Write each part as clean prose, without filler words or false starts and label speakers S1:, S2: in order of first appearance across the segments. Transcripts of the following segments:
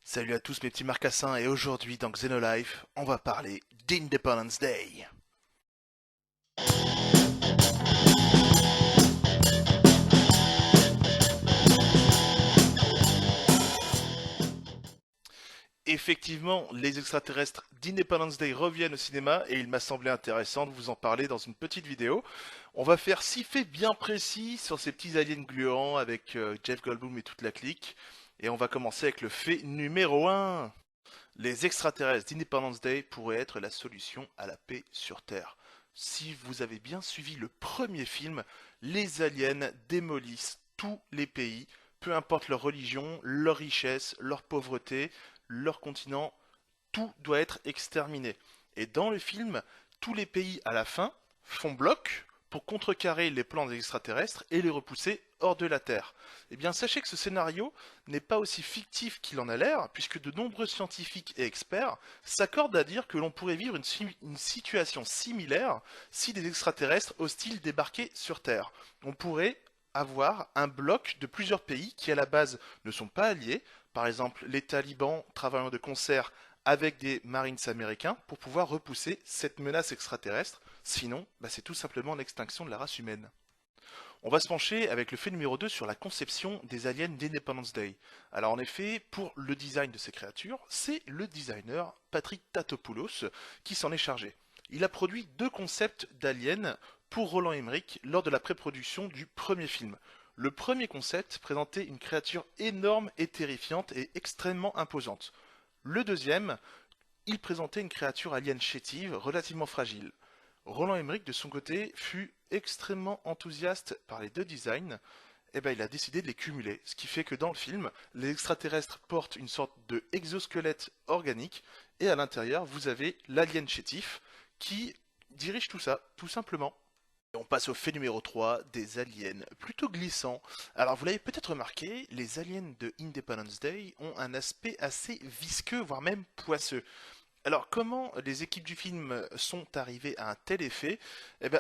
S1: Salut à tous mes petits marcassins et aujourd'hui dans Xenolife, on va parler d'Independence Day. Effectivement, les extraterrestres d'Independence Day reviennent au cinéma et il m'a semblé intéressant de vous en parler dans une petite vidéo. On va faire 6 faits bien précis sur ces petits aliens gluants avec Jeff Goldblum et toute la clique. Et on va commencer avec le fait numéro 1. Les extraterrestres d'Independence Day pourraient être la solution à la paix sur Terre. Si vous avez bien suivi le premier film, les aliens démolissent tous les pays, peu importe leur religion, leur richesse, leur pauvreté, leur continent, tout doit être exterminé. Et dans le film, tous les pays à la fin font bloc pour contrecarrer les plans des extraterrestres et les repousser hors de la Terre. Eh bien, sachez que ce scénario n'est pas aussi fictif qu'il en a l'air, puisque de nombreux scientifiques et experts s'accordent à dire que l'on pourrait vivre une situation similaire si des extraterrestres hostiles débarquaient sur Terre. On pourrait avoir un bloc de plusieurs pays qui à la base ne sont pas alliés, par exemple les talibans travaillant de concert avec des Marines américains pour pouvoir repousser cette menace extraterrestre, sinon c'est tout simplement l'extinction de la race humaine. On va se pencher avec le fait numéro 2 sur la conception des aliens d'Independence Day. Alors en effet, pour le design de ces créatures, c'est le designer Patrick Tatopoulos qui s'en est chargé. Il a produit deux concepts d'aliens pour Roland Emmerich lors de la pré-production du premier film. Le premier concept présentait une créature énorme et terrifiante et extrêmement imposante. Le deuxième, il présentait une créature alien chétive relativement fragile. Roland Emmerich, de son côté, fut extrêmement enthousiaste par les deux designs. Et il a décidé de les cumuler, ce qui fait que dans le film, les extraterrestres portent une sorte de exosquelette organique, et à l'intérieur, vous avez l'alien chétif qui dirige tout ça, tout simplement. Et on passe au fait numéro 3, des aliens plutôt glissants. Alors vous l'avez peut-être remarqué, les aliens de Independence Day ont un aspect assez visqueux, voire même poisseux. Alors, comment les équipes du film sont arrivées à un tel effet?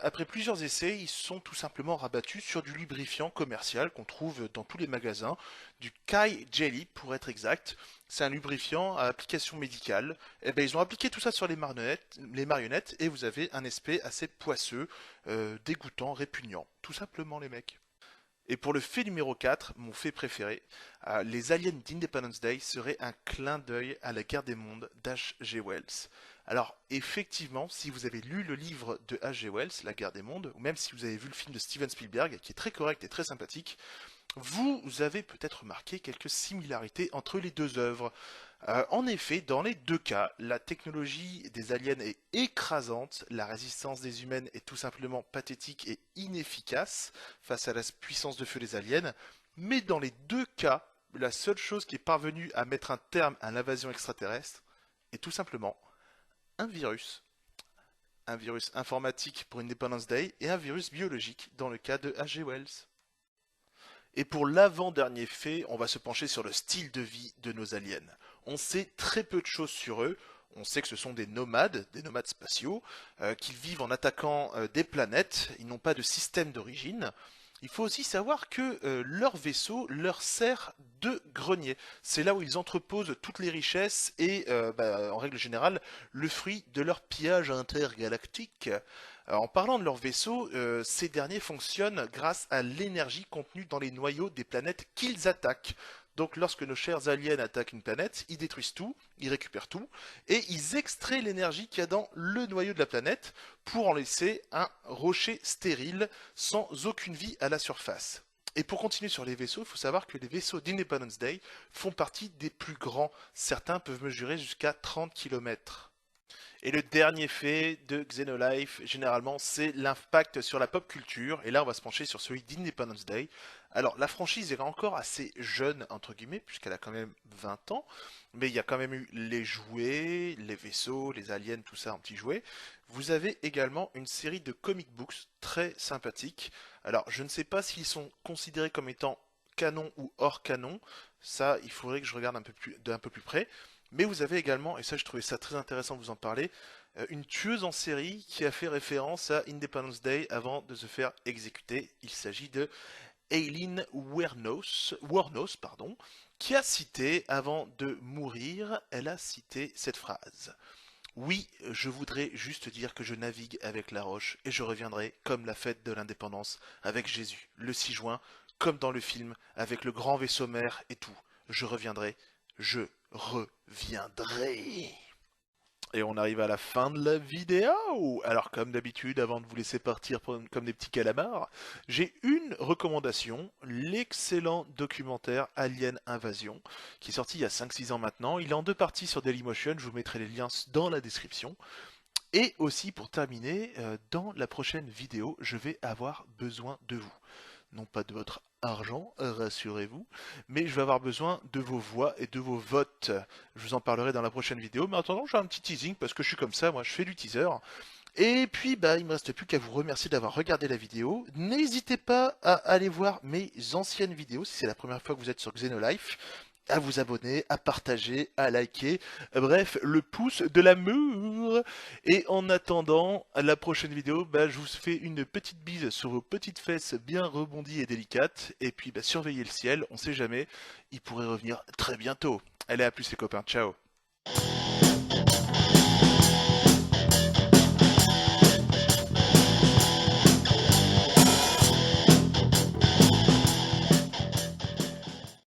S1: Après plusieurs essais, ils sont tout simplement rabattus sur du lubrifiant commercial qu'on trouve dans tous les magasins, du Kai Jelly pour être exact. C'est un lubrifiant à application médicale. Ils ont appliqué tout ça sur les marionnettes et vous avez un aspect assez poisseux, dégoûtant, répugnant. Tout simplement, les mecs. Et pour le fait numéro 4, mon fait préféré, les aliens d'Independence Day seraient un clin d'œil à la guerre des mondes d'H.G. Wells. Alors, effectivement, si vous avez lu le livre de H.G. Wells, La guerre des mondes, ou même si vous avez vu le film de Steven Spielberg, qui est très correct et très sympathique, vous avez peut-être remarqué quelques similarités entre les deux œuvres. En effet, dans les deux cas, la technologie des aliens est écrasante, la résistance des humaines est tout simplement pathétique et inefficace face à la puissance de feu des aliens, mais dans les deux cas, la seule chose qui est parvenue à mettre un terme à l'invasion extraterrestre est tout simplement un virus. Un virus informatique pour Independence Day et un virus biologique dans le cas de H.G. Wells. Et pour l'avant-dernier fait, on va se pencher sur le style de vie de nos aliens. On sait très peu de choses sur eux. On sait que ce sont des nomades spatiaux, qu'ils vivent en attaquant des planètes. Ils n'ont pas de système d'origine. Il faut aussi savoir que leur vaisseau leur sert de grenier. C'est là où ils entreposent toutes les richesses et, en règle générale, le fruit de leur pillage intergalactique. En parlant de leurs vaisseaux, ces derniers fonctionnent grâce à l'énergie contenue dans les noyaux des planètes qu'ils attaquent. Donc lorsque nos chers aliens attaquent une planète, ils détruisent tout, ils récupèrent tout, et ils extraient l'énergie qu'il y a dans le noyau de la planète pour en laisser un rocher stérile sans aucune vie à la surface. Et pour continuer sur les vaisseaux, il faut savoir que les vaisseaux d'Independence Day font partie des plus grands. Certains peuvent mesurer jusqu'à 30 km. Et le dernier fait de Xenolife, généralement, c'est l'impact sur la pop culture. Et là, on va se pencher sur celui d'Independence Day. Alors, la franchise est encore assez jeune, entre guillemets, puisqu'elle a quand même 20 ans. Mais il y a quand même eu les jouets, les vaisseaux, les aliens, tout ça en petits jouets. Vous avez également une série de comic books très sympathiques. Alors, je ne sais pas s'ils sont considérés comme étant canon ou hors canon. Ça, il faudrait que je regarde d'un peu plus près. Mais vous avez également, et ça je trouvais ça très intéressant de vous en parler, une tueuse en série qui a fait référence à Independence Day avant de se faire exécuter. Il s'agit de Aileen Wuornos, pardon. qui a cité, avant de mourir, elle a cité cette phrase. Oui, je voudrais juste dire que je navigue avec la roche et je reviendrai comme la fête de l'indépendance avec Jésus, le 6 juin, comme dans le film, avec le grand vaisseau mère et tout. Je reviendrai, je reviendrai. Et on arrive à la fin de la vidéo. Alors comme d'habitude, avant de vous laisser partir comme des petits calamars, j'ai une recommandation, l'excellent documentaire Alien Invasion, qui est sorti il y a 5-6 ans maintenant. Il est en 2 parties sur Dailymotion, je vous mettrai les liens dans la description. Et aussi pour terminer, dans la prochaine vidéo, je vais avoir besoin de vous. Non pas de votre argent, rassurez-vous, mais je vais avoir besoin de vos voix et de vos votes. Je vous en parlerai dans la prochaine vidéo, mais en attendant, j'ai un petit teasing parce que je suis comme ça, moi je fais du teaser. Et puis, bah, il me reste plus qu'à vous remercier d'avoir regardé la vidéo. N'hésitez pas à aller voir mes anciennes vidéos si c'est la première fois que vous êtes sur Xenolife, à vous abonner, à partager, à liker, bref, le pouce de l'amour. Et en attendant la prochaine vidéo, bah, je vous fais une petite bise sur vos petites fesses bien rebondies et délicates. Et puis, bah, surveillez le ciel, on sait jamais, il pourrait revenir très bientôt. Allez, à plus les copains, ciao.